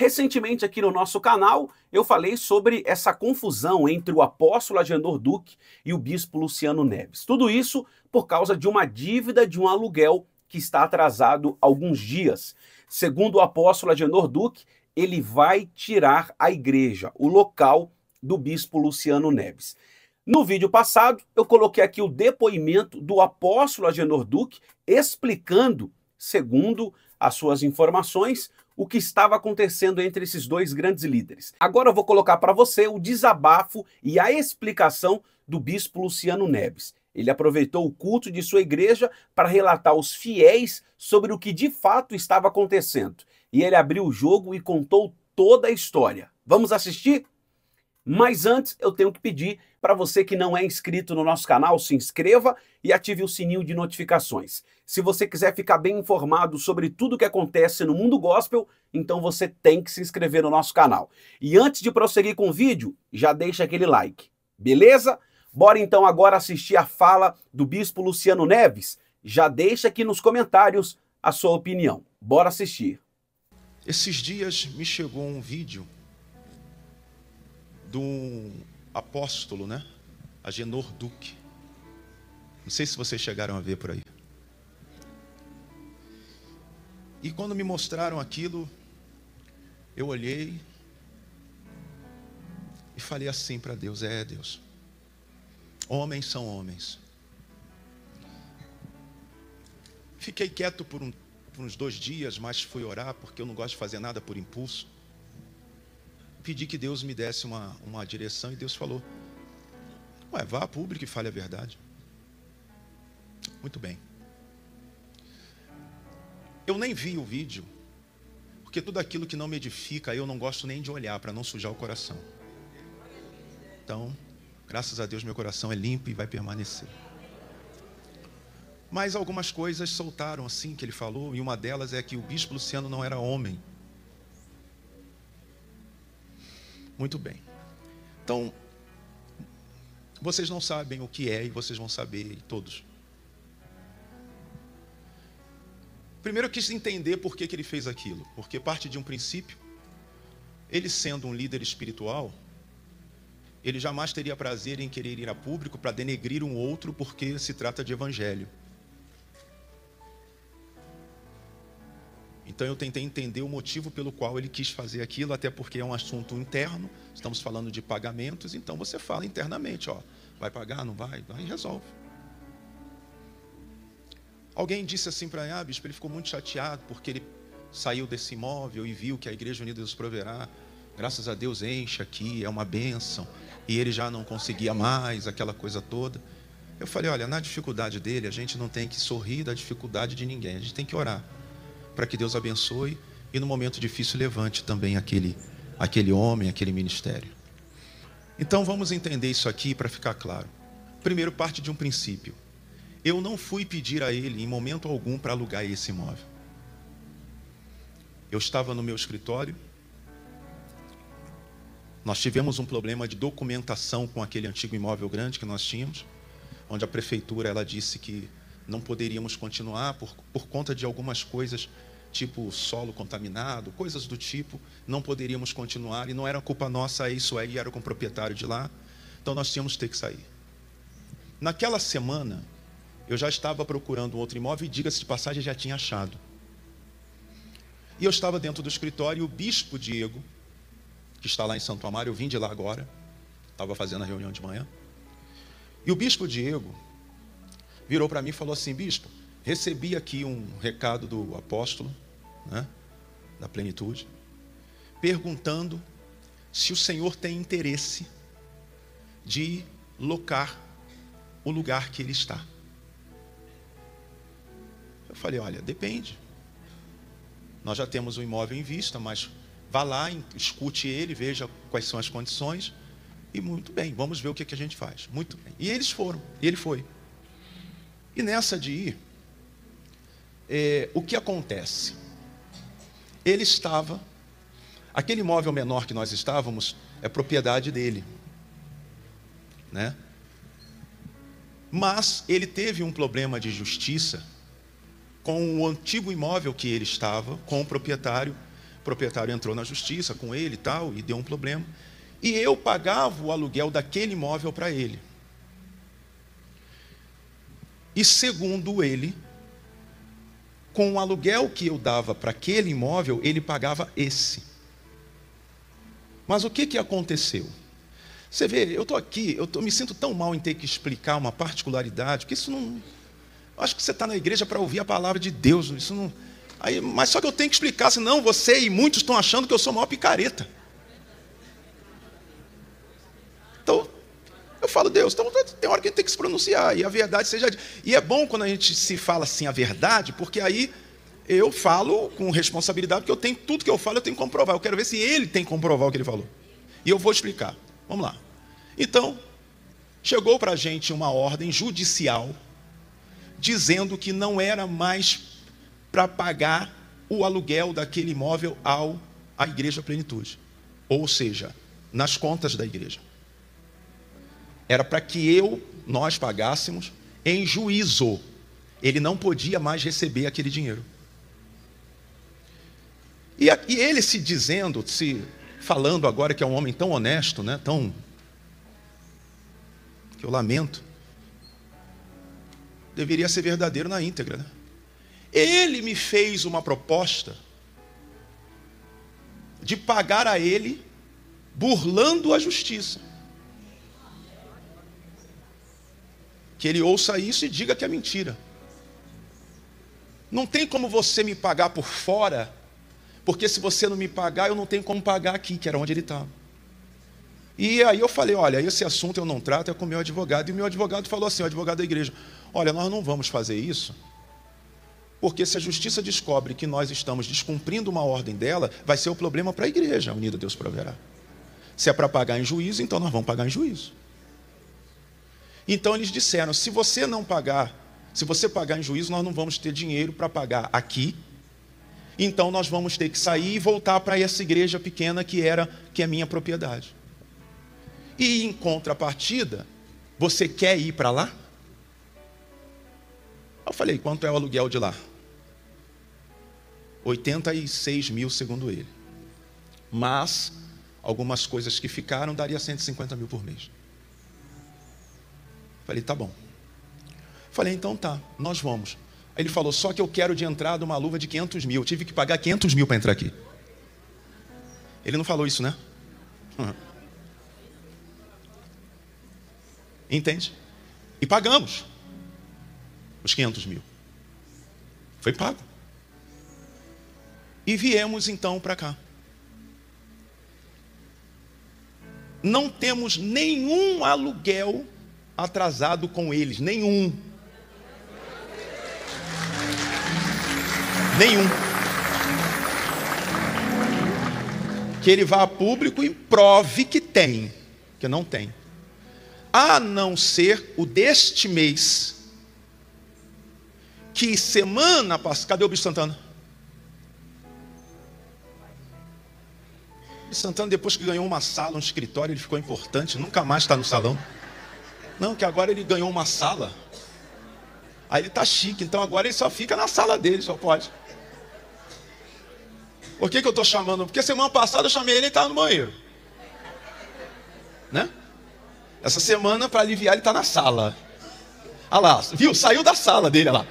Recentemente aqui no nosso canal eu falei sobre essa confusão entre o apóstolo Agenor Duque e o bispo Luciano Neves. Tudo isso por causa de uma dívida de um aluguel que está atrasado há alguns dias. Segundo o apóstolo Agenor Duque, ele vai tirar a igreja, o local do bispo Luciano Neves. No vídeo passado eu coloquei aqui o depoimento do apóstolo Agenor Duque explicando, segundo as suas informações, o que estava acontecendo entre esses dois grandes líderes. Agora eu vou colocar para você o desabafo e a explicação do bispo Luciano Neves. Ele aproveitou o culto de sua igreja para relatar aos fiéis sobre o que de fato estava acontecendo. E ele abriu o jogo e contou toda a história. Vamos assistir? Mas antes eu tenho que pedir para você que não é inscrito no nosso canal, se inscreva e ative o sininho de notificações. Se você quiser ficar bem informado sobre tudo o que acontece no mundo gospel, então você tem que se inscrever no nosso canal. E antes de prosseguir com o vídeo, já deixa aquele like, beleza? Bora então agora assistir a fala do bispo Luciano Neves? Já deixa aqui nos comentários a sua opinião. Bora assistir. Esses dias me chegou um vídeo do apóstolo, Agenor Duque. Não sei se vocês chegaram a ver por aí. E quando me mostraram aquilo, eu olhei e falei assim para Deus: Deus, homens são homens. Fiquei quieto por uns 2 dias, mas fui orar, porque eu não gosto de fazer nada por impulso. Pedi que Deus me desse uma direção e Deus falou: vá a público e fale a verdade. Muito bem. Eu nem vi o vídeo, porque tudo aquilo que não me edifica, eu não gosto nem de olhar, para não sujar o coração. Então, graças a Deus, meu coração é limpo e vai permanecer. Mas algumas coisas soltaram assim que ele falou, e uma delas é que o bispo Luciano não era homem. Muito bem. Então, vocês não sabem o que é e vocês vão saber, todos. Primeiro eu quis entender por que ele fez aquilo. Porque parte de um princípio, ele sendo um líder espiritual, ele jamais teria prazer em querer ir a público para denegrir um outro porque se trata de evangelho. Então eu tentei entender o motivo pelo qual ele quis fazer aquilo, até porque é um assunto interno, estamos falando de pagamentos, então você fala internamente, vai pagar, não vai? Vai e resolve. Alguém disse assim para ele: bispo, ele ficou muito chateado porque ele saiu desse imóvel e viu que a Igreja Unida Deus Proverá, graças a Deus, enche aqui, é uma bênção, e ele já não conseguia mais, aquela coisa toda. Eu falei: olha, na dificuldade dele, a gente não tem que sorrir da dificuldade de ninguém, a gente tem que orar para que Deus abençoe e no momento difícil levante também aquele homem, aquele ministério. Então vamos entender isso aqui para ficar claro. Primeiro, parte de um princípio. Eu não fui pedir a ele em momento algum para alugar esse imóvel. Eu estava no meu escritório, nós tivemos um problema de documentação com aquele antigo imóvel grande que nós tínhamos, onde a prefeitura ela disse que não poderíamos continuar por conta de algumas coisas, tipo solo contaminado, coisas do tipo, não poderíamos continuar, e não era culpa nossa, isso aí era com o proprietário de lá, então nós tínhamos que ter que sair. Naquela semana, eu já estava procurando um outro imóvel, e diga-se de passagem, já tinha achado. E eu estava dentro do escritório, e o bispo Diego, que está lá em Santo Amaro, eu vim de lá agora, estava fazendo a reunião de manhã, e o bispo Diego virou para mim e falou assim: bispo, recebi aqui um recado do apóstolo, da plenitude, perguntando se o senhor tem interesse de locar o lugar que ele está. Eu falei: olha, depende. Nós já temos o imóvel em vista, mas vá lá, escute ele, veja quais são as condições, e muito bem, vamos ver o que a gente faz. Muito bem. E eles foram, e ele foi. E nessa de ir, o que acontece? Ele estava, aquele imóvel menor que nós estávamos, é propriedade dele, Mas ele teve um problema de justiça com o antigo imóvel que ele estava, com o proprietário, proprietário entrou na justiça com ele e tal, e deu um problema. E eu pagava o aluguel daquele imóvel para ele. E segundo ele, com o aluguel que eu dava para aquele imóvel, ele pagava esse. Mas o que aconteceu? Você vê, eu estou aqui, me sinto tão mal em ter que explicar uma particularidade, porque isso não... Eu acho que você está na igreja para ouvir a palavra de Deus, isso não... Aí, mas só que eu tenho que explicar, senão você e muitos estão achando que eu sou a maior picareta. Então, eu falo, Deus, então tem hora que a gente tem que se pronunciar, e a verdade seja... E é bom quando a gente se fala assim a verdade, porque aí eu falo com responsabilidade, porque eu tenho tudo que eu falo, eu tenho que comprovar. Eu quero ver se ele tem que comprovar o que ele falou. E eu vou explicar. Vamos lá. Então, chegou para a gente uma ordem judicial dizendo que não era mais para pagar o aluguel daquele imóvel à Igreja Plenitude. Ou seja, nas contas da igreja. Era para que nós pagássemos em juízo. Ele não podia mais receber aquele dinheiro. E ele se dizendo, falando agora que é um homem tão honesto, né, que eu lamento, deveria ser verdadeiro na íntegra, né? Ele me fez uma proposta de pagar a ele burlando a justiça. Que ele ouça isso e diga que é mentira. Não tem como você me pagar por fora, porque se você não me pagar, eu não tenho como pagar aqui, que era onde ele estava. E aí eu falei, olha, esse assunto eu não trato, é com o meu advogado. E o meu advogado falou assim, o advogado da igreja, olha, nós não vamos fazer isso, porque se a justiça descobre que nós estamos descumprindo uma ordem dela, vai ser o problema para a igreja, unida Deus proverá. Se é para pagar em juízo, então nós vamos pagar em juízo. Então eles disseram, se você pagar em juízo, nós não vamos ter dinheiro para pagar aqui, então nós vamos ter que sair e voltar para essa igreja pequena que é minha propriedade. E em contrapartida, você quer ir para lá? Eu falei, quanto é o aluguel de lá? 86 mil, segundo ele. Mas, algumas coisas que ficaram, daria 150 mil por mês. Falei, tá bom. Falei, então tá, nós vamos. Aí ele falou, só que eu quero de entrada uma luva de 500 mil. Eu tive que pagar 500 mil para entrar aqui. Ele não falou isso, né? Entende? E pagamos os 500 mil. Foi pago. E viemos então para cá. Não temos nenhum aluguel atrasado com eles. Nenhum. Que ele vá a público e prove que tem. Que não tem. A não ser o deste mês, que semana passada... Cadê o Bicho Santana? O Bicho Santana, depois que ganhou uma sala, um escritório, ele ficou importante, nunca mais está no salão. Não, que agora ele ganhou uma sala. Aí ele está chique, então agora ele só fica na sala dele, só pode. Por que eu estou chamando? Porque semana passada eu chamei ele e estava no banheiro. Né? Essa semana, para aliviar, ele está na sala. Olha lá, viu? Saiu da sala dele, olha lá.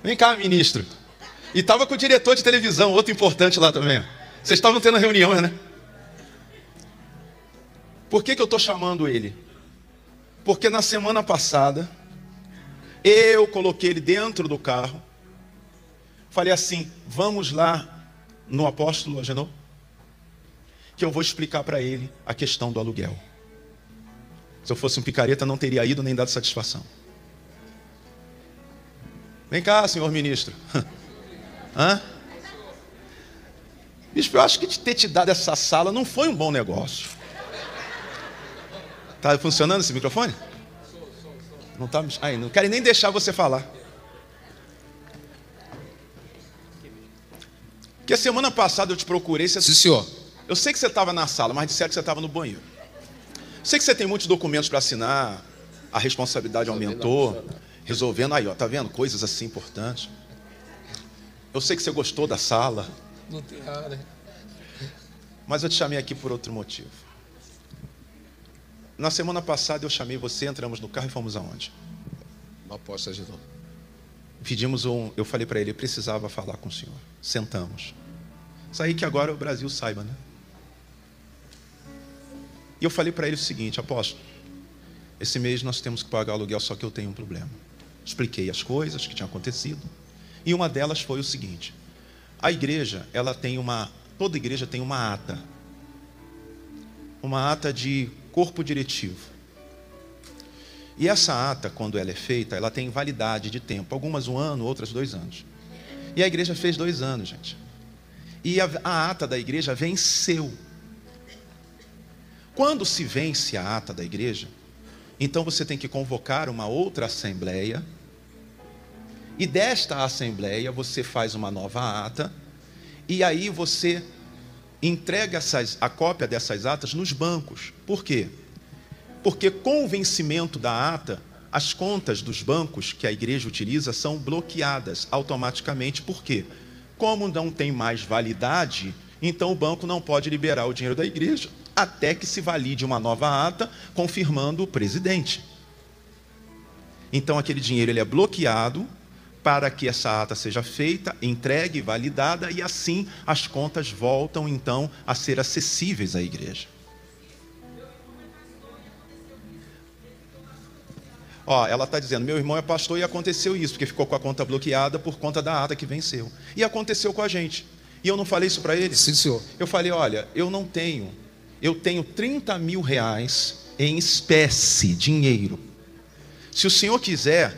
Vem cá, ministro. E estava com o diretor de televisão, outro importante lá também. Vocês estavam tendo reunião, né? Por que eu estou chamando ele? Porque na semana passada, eu coloquei ele dentro do carro. Falei assim, vamos lá no apóstolo Agenor, que eu vou explicar para ele a questão do aluguel. Se eu fosse um picareta, não teria ido nem dado satisfação. Vem cá, senhor ministro. Hã? Bispo, eu acho que ter te dado essa sala não foi um bom negócio. Está funcionando esse microfone? Não está? Aí, não quero nem deixar você falar. Porque a semana passada eu te procurei. Sim, senhor. Eu sei que você estava na sala, mas disseram que você estava no banheiro. Sei que você tem muitos documentos para assinar, a responsabilidade aumentou, resolvendo, aí ó, tá vendo? Coisas assim importantes. Eu sei que você gostou da sala, Não tem área. Mas eu te chamei aqui por outro motivo. Na semana passada eu chamei você, entramos no carro e fomos aonde? Uma aposta de novo. Eu falei para ele, eu precisava falar com o senhor. Sentamos. Isso aí que agora o Brasil saiba, né? E eu falei para ele o seguinte, apóstolo, esse mês nós temos que pagar o aluguel, só que eu tenho um problema. Expliquei as coisas que tinham acontecido. E uma delas foi o seguinte, a igreja, toda igreja tem uma ata de corpo diretivo. E essa ata, quando ela é feita, ela tem validade de tempo, algumas 1 ano, outras 2 anos. E a igreja fez 2 anos, gente. E a ata da igreja venceu. Quando se vence a ata da igreja, então você tem que convocar uma outra assembleia, e desta assembleia você faz uma nova ata, e aí você entrega a cópia dessas atas nos bancos. Por quê? Porque com o vencimento da ata, as contas dos bancos que a igreja utiliza são bloqueadas automaticamente. Por quê? Como não tem mais validade, então o banco não pode liberar o dinheiro da igreja até que se valide uma nova ata confirmando o presidente. Então aquele dinheiro ele é bloqueado para que essa ata seja feita, entregue, validada, e assim as contas voltam então a ser acessíveis à igreja. Ela está dizendo, meu irmão é pastor e aconteceu isso, porque ficou com a conta bloqueada por conta da ata que venceu. E aconteceu com a gente. E eu não falei isso para ele? Sim, senhor. Eu falei, olha, eu tenho 30 mil reais em espécie, dinheiro. Se o senhor quiser,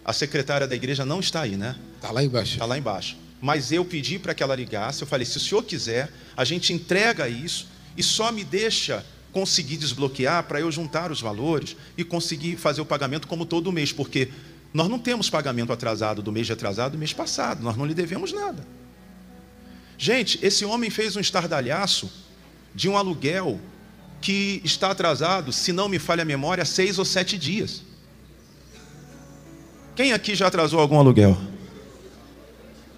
a secretária da igreja não está aí, né? Está lá embaixo. Está lá embaixo. Mas eu pedi para que ela ligasse, eu falei, se o senhor quiser, a gente entrega isso e só me deixa conseguir desbloquear para eu juntar os valores e conseguir fazer o pagamento como todo mês, porque nós não temos pagamento atrasado do mês retrasado do mês passado, nós não lhe devemos nada. Gente, esse homem fez um estardalhaço de um aluguel que está atrasado, se não me falha a memória, 6 ou 7 dias. Quem aqui já atrasou algum aluguel?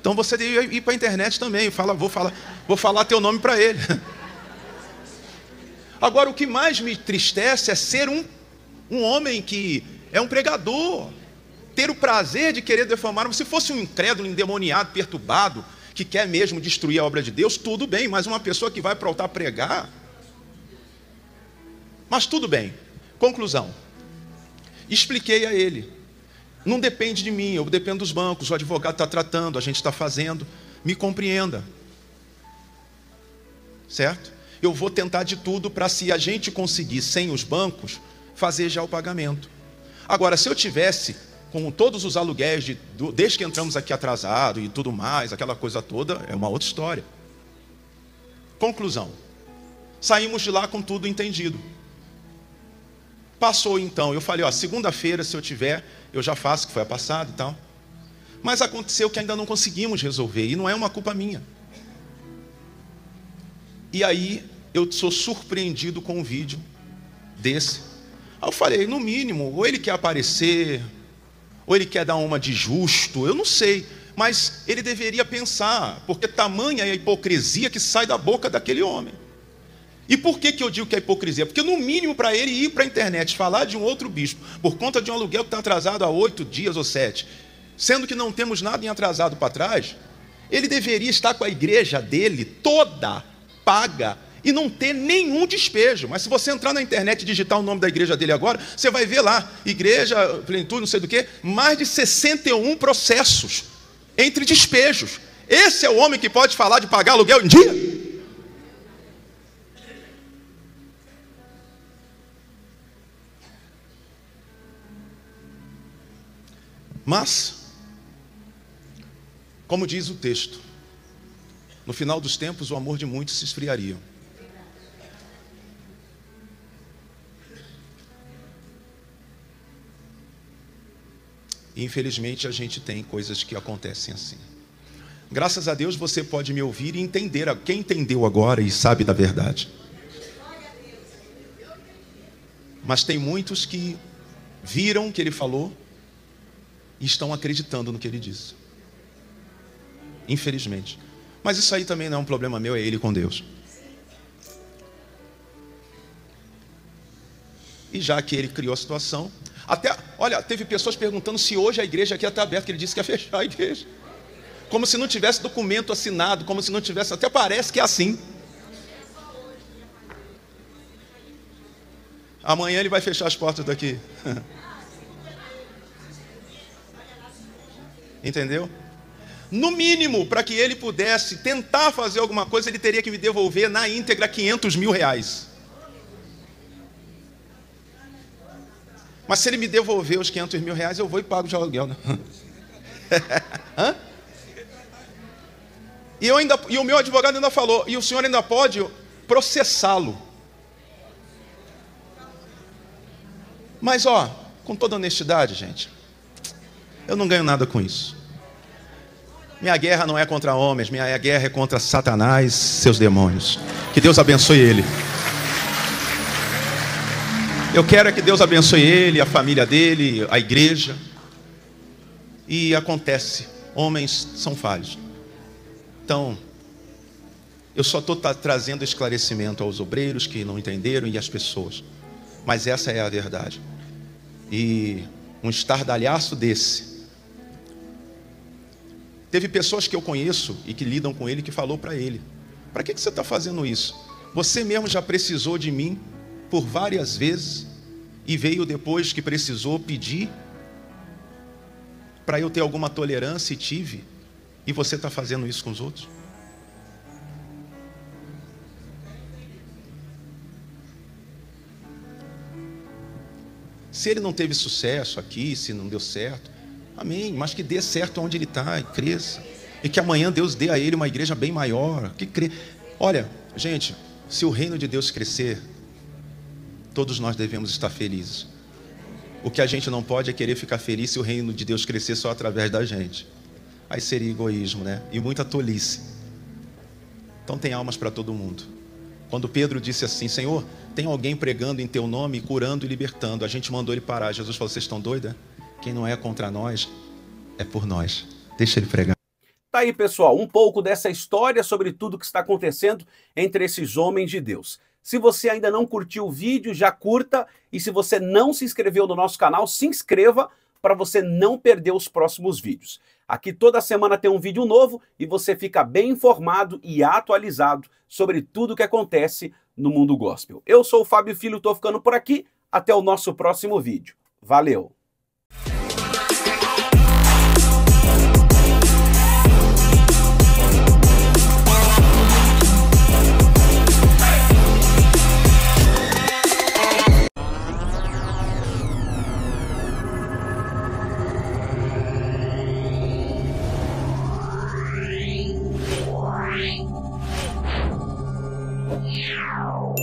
Então você deve ir para a internet também, vou falar teu nome para ele. Agora, o que mais me entristece é ser um homem que é um pregador, ter o prazer de querer defamar. Mas se fosse um incrédulo, endemoniado, perturbado, que quer mesmo destruir a obra de Deus, tudo bem, mas uma pessoa que vai para o altar pregar. Mas tudo bem. Conclusão. Expliquei a ele. Não depende de mim, eu dependo dos bancos, o advogado está tratando, a gente está fazendo. Me compreenda. Certo? Eu vou tentar de tudo para, se a gente conseguir, sem os bancos, fazer já o pagamento. Agora, se eu tivesse com todos os aluguéis, desde que entramos aqui atrasado e tudo mais, aquela coisa toda, é uma outra história. Conclusão. Saímos de lá com tudo entendido. Passou então, eu falei, segunda-feira, se eu tiver, eu já faço, que foi a passada e tal. Mas aconteceu que ainda não conseguimos resolver, e não é uma culpa minha. E aí, eu sou surpreendido com um vídeo desse. Aí eu falei, no mínimo, ou ele quer aparecer, ou ele quer dar uma de justo, eu não sei. Mas ele deveria pensar, porque tamanha é a hipocrisia que sai da boca daquele homem. E por que eu digo que é hipocrisia? Porque no mínimo para ele ir para a internet falar de um outro bispo, por conta de um aluguel que está atrasado há 8 dias ou 7, sendo que não temos nada em atrasado para trás, ele deveria estar com a igreja dele toda paga e não ter nenhum despejo. Mas se você entrar na internet e digitar o nome da igreja dele agora, você vai ver lá, igreja, plenitude, não sei do que, mais de 61 processos entre despejos. Esse é o homem que pode falar de pagar aluguel em dia? Mas, como diz o texto, no final dos tempos o amor de muitos se esfriaria. E infelizmente a gente tem coisas que acontecem assim. Graças a Deus você pode me ouvir e entender. Quem entendeu agora e sabe da verdade. Mas tem muitos que viram o que ele falou e estão acreditando no que ele disse. Infelizmente. Mas isso aí também não é um problema meu, é ele com Deus. E já que ele criou a situação, até, olha, teve pessoas perguntando se hoje a igreja aqui está aberta, que ele disse que ia fechar a igreja. Como se não tivesse documento assinado, como se não tivesse, até parece que é assim. Amanhã ele vai fechar as portas daqui. Entendeu? No mínimo, para que ele pudesse tentar fazer alguma coisa, ele teria que me devolver na íntegra 500 mil reais. Mas se ele me devolver os 500 mil reais, eu vou e pago de aluguel, né? Hã? E o meu advogado ainda falou, e o senhor ainda pode processá-lo. Mas, com toda honestidade, gente, eu não ganho nada com isso. Minha guerra não é contra homens, minha guerra é contra Satanás, seus demônios. Que Deus abençoe ele. Eu quero é que Deus abençoe ele, a família dele, a igreja. E acontece, homens são falhos. Então, eu só estou trazendo esclarecimento aos obreiros que não entenderam e às pessoas. Mas essa é a verdade. E um estardalhaço desse. Teve pessoas que eu conheço e que lidam com ele que falou para ele: para que você está fazendo isso? Você mesmo já precisou de mim por várias vezes e veio depois que precisou pedir para eu ter alguma tolerância e tive, e você está fazendo isso com os outros? Se ele não teve sucesso aqui, se não deu certo, amém, mas que dê certo onde ele está e cresça, e que amanhã Deus dê a ele uma igreja bem maior, Olha, gente, se o reino de Deus crescer, todos nós devemos estar felizes. O que a gente não pode é querer ficar feliz se o reino de Deus crescer só através da gente. Aí seria egoísmo, né? E muita tolice. Então tem almas para todo mundo. Quando Pedro disse assim: Senhor, tem alguém pregando em teu nome, curando e libertando. A gente mandou ele parar. Jesus falou: vocês estão doidos? Quem não é contra nós, é por nós. Deixa ele pregar. Tá aí, pessoal, um pouco dessa história sobre tudo que está acontecendo entre esses homens de Deus. Se você ainda não curtiu o vídeo, já curta. E se você não se inscreveu no nosso canal, se inscreva para você não perder os próximos vídeos. Aqui toda semana tem um vídeo novo e você fica bem informado e atualizado sobre tudo que acontece no mundo gospel. Eu sou o Fábio Filho, estou ficando por aqui. Até o nosso próximo vídeo. Valeu! Wow.